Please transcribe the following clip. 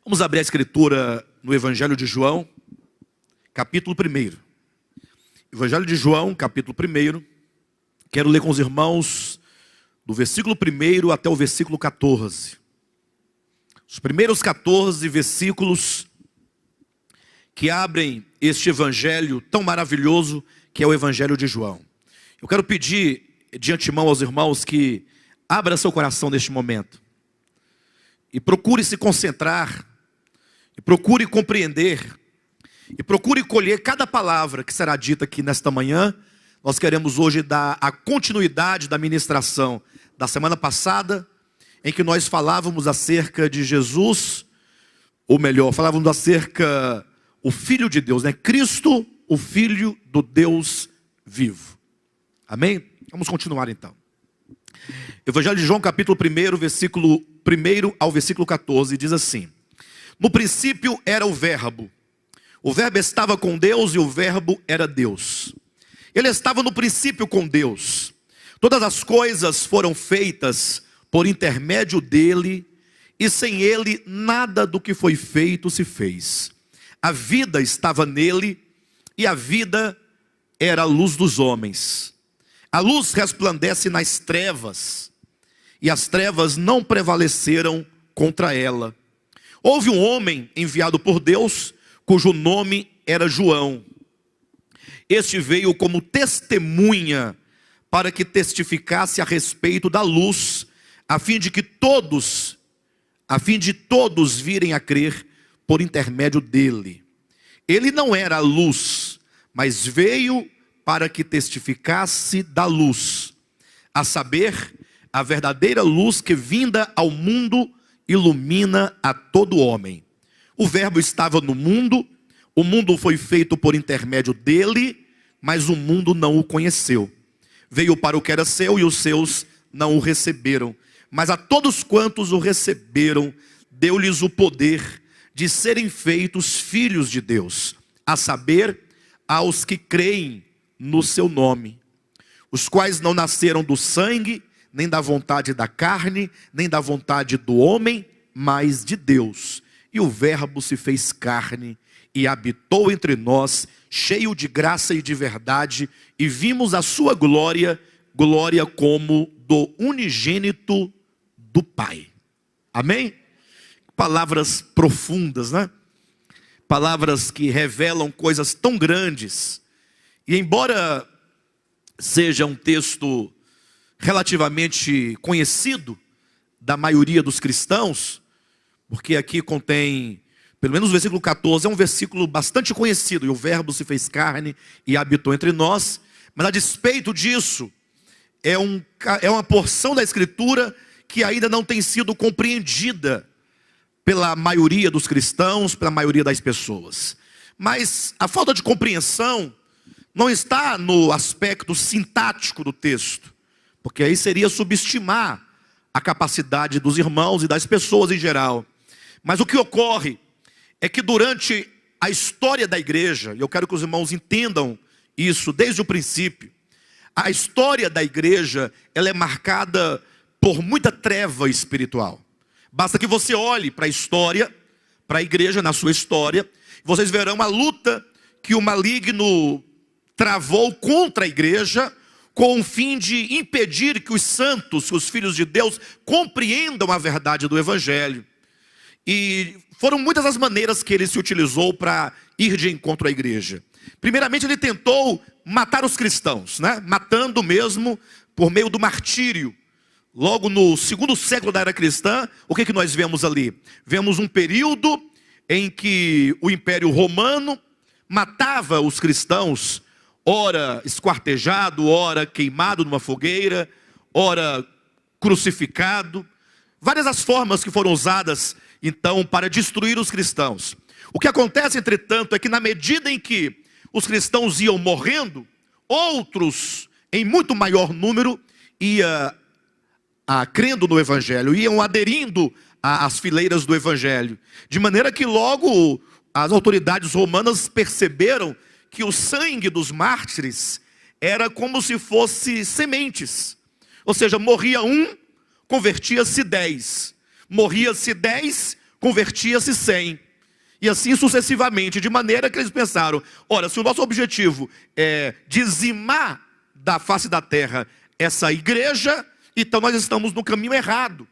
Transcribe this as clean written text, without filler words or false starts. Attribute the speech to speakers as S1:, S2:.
S1: Vamos abrir a escritura no Evangelho de João, capítulo 1. Evangelho de João, capítulo 1. Quero ler com os irmãos do versículo 1 até o versículo 14. Os primeiros 14 versículos que abrem este evangelho tão maravilhoso que é o Evangelho de João. Eu quero pedir de antemão aos irmãos que abra seu coração neste momento e procure se concentrar, e procure compreender, e procure colher cada palavra que será dita aqui nesta manhã. Nós queremos hoje dar a continuidade da ministração da semana passada, em que nós falávamos acerca de Jesus, ou melhor, falávamos acerca o Filho de Deus, né? Cristo, o Filho do Deus vivo. Amém? Vamos continuar então. Evangelho de João, capítulo 1, versículo 1 ao versículo 14, diz assim: no princípio era o Verbo estava com Deus e o Verbo era Deus. Ele estava no princípio com Deus. Todas as coisas foram feitas por intermédio dele, e sem ele nada do que foi feito se fez. A vida estava nele, e a vida era a luz dos homens. A luz resplandece nas trevas, e as trevas não prevaleceram contra ela. Houve um homem enviado por Deus, cujo nome era João. Este veio como testemunha para que testificasse a respeito da luz, a fim de todos virem a crer por intermédio dele. Ele não era a luz, mas veio para que testificasse da luz, a saber, a verdadeira luz que vinda ao mundo ilumina a todo homem. O Verbo estava no mundo, o mundo foi feito por intermédio dele, mas o mundo não o conheceu. Veio para o que era seu e os seus não o receberam. Mas a todos quantos o receberam, deu-lhes o poder de serem feitos filhos de Deus, a saber, aos que creem no seu nome, os quais não nasceram do sangue, nem da vontade da carne, nem da vontade do homem, mas de Deus. E o Verbo se fez carne e habitou entre nós, cheio de graça e de verdade, e vimos a sua glória, glória como do unigênito do Pai. Amém? Palavras profundas, né? Palavras que revelam coisas tão grandes. E embora seja um texto relativamente conhecido da maioria dos cristãos, porque aqui contém, pelo menos o versículo 14, é um versículo bastante conhecido, e o Verbo se fez carne e habitou entre nós, mas a despeito disso, é uma porção da Escritura que ainda não tem sido compreendida pela maioria dos cristãos, pela maioria das pessoas. Mas a falta de compreensão não está no aspecto sintático do texto, porque aí seria subestimar a capacidade dos irmãos e das pessoas em geral. Mas o que ocorre é que durante a história da igreja, e eu quero que os irmãos entendam isso desde o princípio, a história da igreja, ela é marcada por muita treva espiritual. Basta que você olhe para a história, para a igreja na sua história, vocês verão a luta que o maligno travou contra a igreja, com o fim de impedir que os santos, os filhos de Deus, compreendam a verdade do Evangelho. E foram muitas as maneiras que ele se utilizou para ir de encontro à igreja. Primeiramente, ele tentou matar os cristãos, né? Matando mesmo por meio do martírio. Logo no segundo século da era cristã, o que nós vemos ali? Vemos um período em que o Império Romano matava os cristãos, ora esquartejado, ora queimado numa fogueira, ora crucificado. Várias as formas que foram usadas, então, para destruir os cristãos. O que acontece, entretanto, é que na medida em que os cristãos iam morrendo, outros, em muito maior número, crendo no Evangelho, iam aderindo às fileiras do Evangelho. De maneira que logo as autoridades romanas perceberam que o sangue dos mártires era como se fosse sementes. Ou seja, morria um, convertia-se 10. Morria-se 10, convertia-se 100. E assim sucessivamente, de maneira que eles pensaram, olha, se o nosso objetivo é dizimar da face da terra essa igreja, então nós estamos no caminho errado.